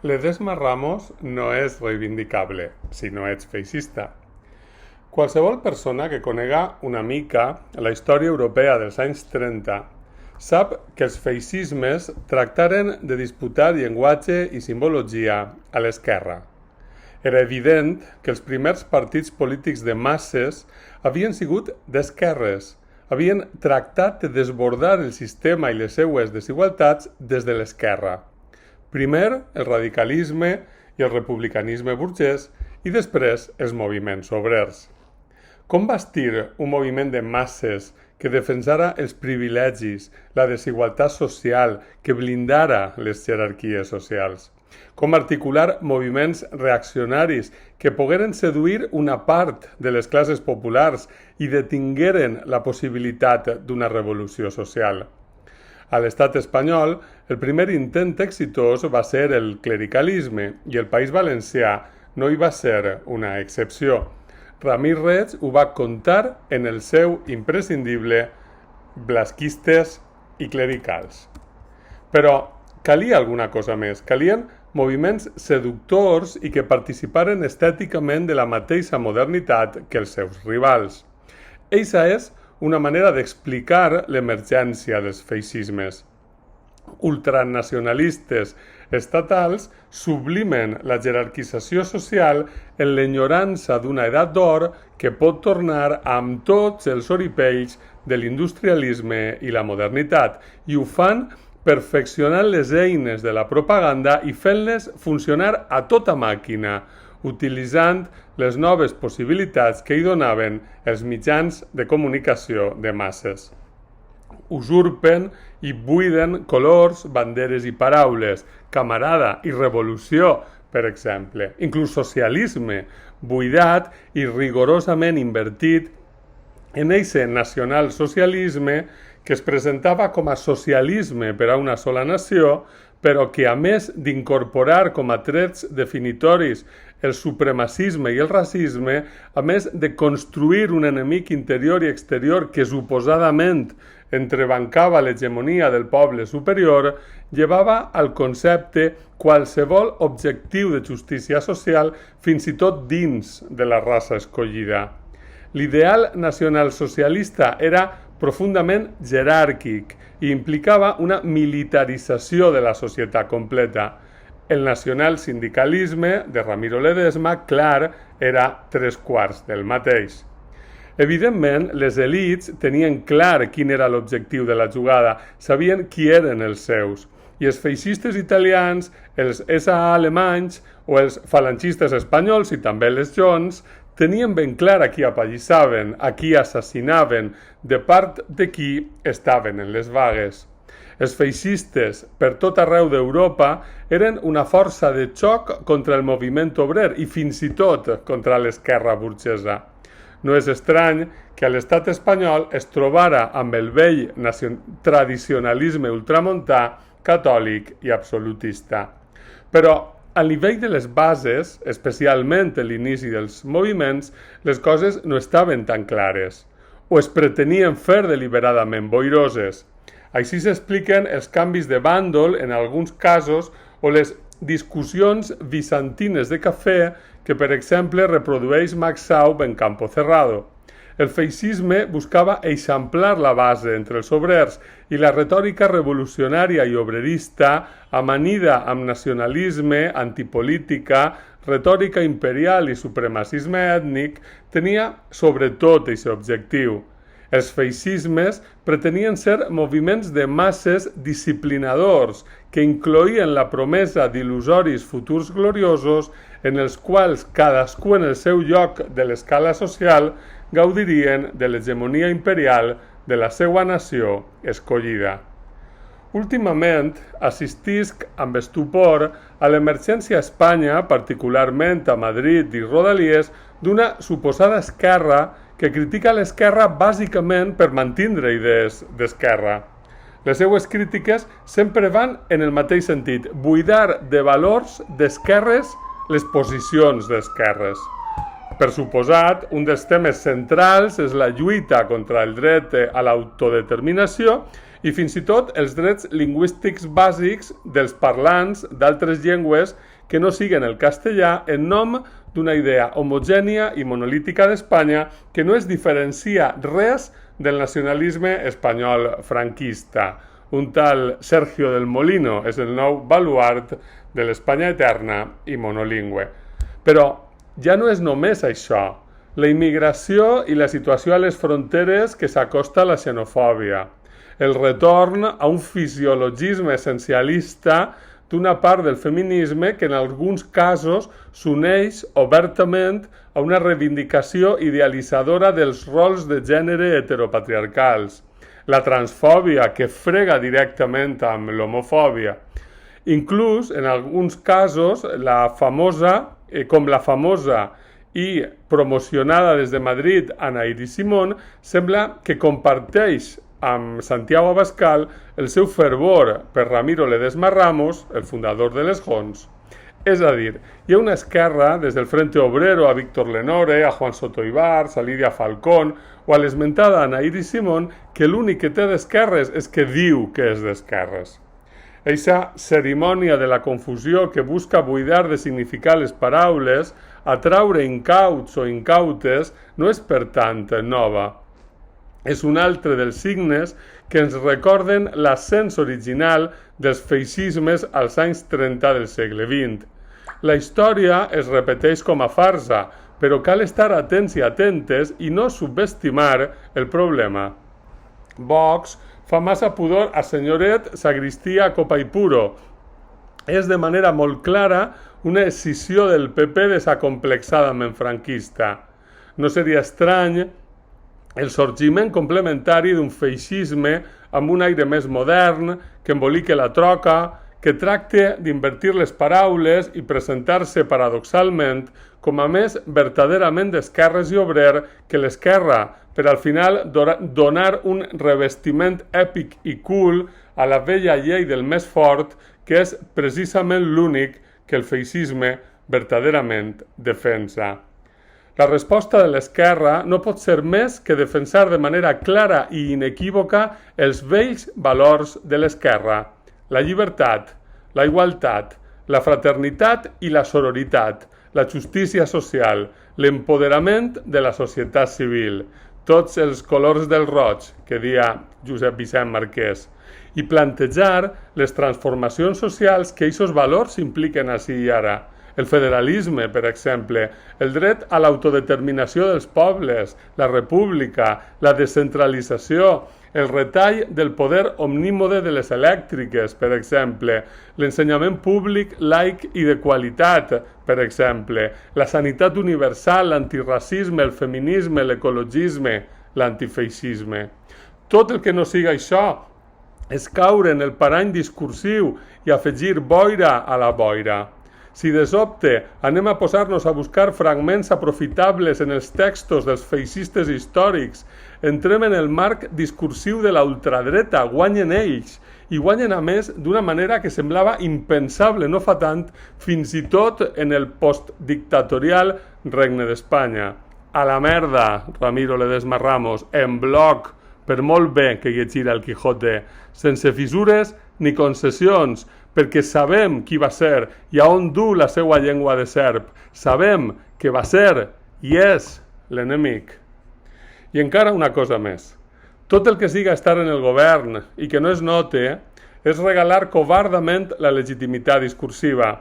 Ledesma Ramos no és reivindicable si no ets feixista. Qualsevol persona que conega una mica la història europea dels anys 30 sap que els feixismes tractaren de disputar llenguatge i simbologia a l'esquerra. Era evident que els primers partits polítics de masses havien sigut d'esquerres, havien tractat de desbordar el sistema i les seues desigualtats des de l'esquerra. Primer el radicalisme i el republicanisme burgès i després els moviments obrers. Com bastir un moviment de masses que defensara els privilegis, la desigualtat social, que blindara les jerarquies socials? Com articular moviments reaccionaris que pogueren seduir una part de les classes populars i detingueren la possibilitat d'una revolució social? A l'estat espanyol, el primer intent exitós va ser el clericalisme i el País Valencià no hi va ser una excepció. Ramir Reig ho va contar en el seu imprescindible Blasquistes i clericals. Però calia alguna cosa més. Calien moviments seductors i que participaren estèticament de la mateixa modernitat que els seus rivals. Eixa és una manera d'explicar l'emergència dels feixismes. Ultranacionalistes estatals sublimen la jerarquització social en l'enyorança d'una edat d'or que pot tornar amb tots els oripells de l'industrialisme i la modernitat, i ho fan perfeccionant les eines de la propaganda i fent-les funcionar a tota màquina, utilitzant les noves possibilitats que hi donaven els mitjans de comunicació de masses. Usurpen i buiden colors, banderes i paraules, camarada i revolució, per exemple, inclús socialisme, buidat i rigorosament invertit en eixe nacionalsocialisme que es presentava com a socialisme per a una sola nació, però que a més d'incorporar com a trets definitoris el supremacisme i el racisme, a més de construir un enemic interior i exterior que suposadament entrebancava l'hegemonia del poble superior, llevava al concepte qualsevol objectiu de justícia social fins i tot dins de la raça escollida. L'ideal nacionalsocialista era profundament jeràrquic i implicava una militarització de la societat completa. El nacional-sindicalisme de Ramiro Ledesma, clar, era 3/4 del mateix. Evidentment, les elits tenien clar quin era l'objectiu de la jugada, sabien qui eren els seus, i els feixistes italians, els SA alemanys o els falangistes espanyols i també les Jones tenien ben clar a qui apallissaven, a qui assassinaven, de part de qui estaven en les vagues. Els feixistes, per tot arreu d'Europa, eren una força de xoc contra el moviment obrer i fins i tot contra l'esquerra burgesa. No és estrany que a l'estat espanyol es trobara amb el vell tradicionalisme ultramontà, catòlic i absolutista. Però a nivell de les bases, especialment a l'inici dels moviments, les coses no estaven tan clares, o es pretenien fer deliberadament boiroses. Així s'expliquen els canvis de bàndol en alguns casos o les discussions bizantines de cafè que, per exemple, reprodueix Max Saub en Campo Cerrado. El feixisme buscava eixamplar la base entre els obrers i la retòrica revolucionària i obrerista, amanida amb nacionalisme, antipolítica, retòrica imperial i supremacisme ètnic, tenia sobretot aquest objectiu. Els feixismes pretenien ser moviments de masses disciplinadors que incloïen la promesa d'il·lusoris futurs gloriosos en els quals cadascú en el seu lloc de l'escala social gaudirien de l'hegemonia imperial de la seva nació escollida. Últimament assistisc amb estupor a l'emergència a Espanya, particularment a Madrid i Rodalies, d'una suposada esquerra que critica l'esquerra bàsicament per mantindre idees d'esquerra. Les seues crítiques sempre van en el mateix sentit, buidar de valors d'esquerres les posicions d'esquerres. Per suposat, un dels temes centrals és la lluita contra el dret a l'autodeterminació i fins i tot els drets lingüístics bàsics dels parlants d'altres llengües que no siguen el castellà en nom d'una idea homogènia i monolítica d'Espanya que no es diferencia res del nacionalisme espanyol franquista. Un tal Sergio del Molino és el nou baluart de l'Espanya eterna i monolingüe. Però ja no és només això. La immigració i la situació a les fronteres que s'acosta a la xenofòbia. El retorn a un fisiologisme essencialista d'una part del feminisme que en alguns casos s'uneix obertament a una reivindicació idealitzadora dels rols de gènere heteropatriarcals. La transfòbia que frega directament amb l'homofòbia. Inclús, en alguns casos, com la famosa i promocionada des de Madrid Anaïdi Simón, sembla que comparteix amb Santiago Abascal el seu fervor per Ramiro Ledesma Ramos, el fundador de les JONS. És a dir, hi ha una esquerra, des del Frente Obrero a Víctor Lenore, a Juan Soto Ibars, a Lídia Falcón o a l'esmentada Anaïdi Simón, que l'únic que té d'esquerres és que diu que és d'esquerres. Eixa cerimònia de la confusió que busca buidar de significar les paraules, atraure incauts o incautes, no és per tant nova. És un altre dels signes que ens recorden l'ascens original dels feixismes als anys 30 del segle XX. La història es repeteix com a farsa, però cal estar atents i atentes i no subestimar el problema. Vox fa massa pudor a senyoret, sagristia, copa i puro. És de manera molt clara una escissió del PP desacomplexadament franquista. No seria estrany el sorgiment complementari d'un feixisme amb un aire més modern, que embolique la troca, que tracte d'invertir les paraules i presentar-se paradoxalment com a més verdaderament d'esquerres i obrer que l'esquerra, per al final donar un revestiment èpic i cool a la vella llei del més fort, que és precisament l'únic que el feixisme verdaderament defensa. La resposta de l'esquerra no pot ser més que defensar de manera clara i inequívoca els vells valors de l'esquerra: la llibertat, la igualtat, la fraternitat i la sororitat, la justícia social, l'empoderament de la societat civil, tots els colors del roig, que deia Josep Vicent Marquès, i plantejar les transformacions socials que aquests valors impliquen ací i ara. El federalisme, per exemple, el dret a l'autodeterminació dels pobles, la república, la descentralització, el retall del poder omnímode de les elèctriques, per exemple, l'ensenyament públic, laic i de qualitat, per exemple, la sanitat universal, l'antiracisme, el feminisme, l'ecologisme, l'antifeixisme. Tot el que no siga això és caure en el parany discursiu i afegir boira a la boira. Si de sobte anem a posar-nos a buscar fragments aprofitables en els textos dels feixistes històrics, entrem en el marc discursiu de la ultradreta, guanyen ells, i guanyen a més d'una manera que semblava impensable no fa tant, fins i tot en el postdictatorial Regne d'Espanya. A la merda, Ramiro Ledesma Ramos, en bloc, per molt bé que llegir el Quijote, sense fissures ni concessions, perquè sabem qui va ser i a on du la seva llengua de serp. Sabem que va ser i és l'enemic. I encara una cosa més. Tot el que siga estar en el govern i que no es note és regalar covardament la legitimitat discursiva.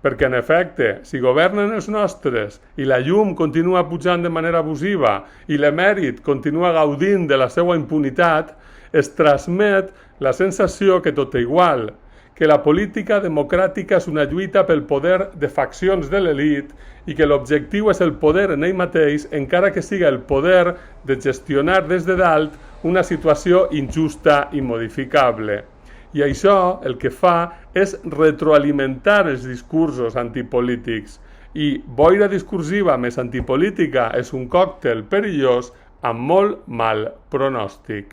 Perquè, en efecte, si governen els nostres i la llum continua pujant de manera abusiva i l'emèrit continua gaudint de la seva impunitat, es transmet la sensació que tot igual, que la política democràtica és una lluita pel poder de faccions de l'elit i que l'objectiu és el poder en ell mateix, encara que siga el poder de gestionar des de dalt una situació injusta i modificable. I això el que fa és retroalimentar els discursos antipolítics. I boira discursiva més antipolítica és un còctel perillós amb molt mal pronòstic.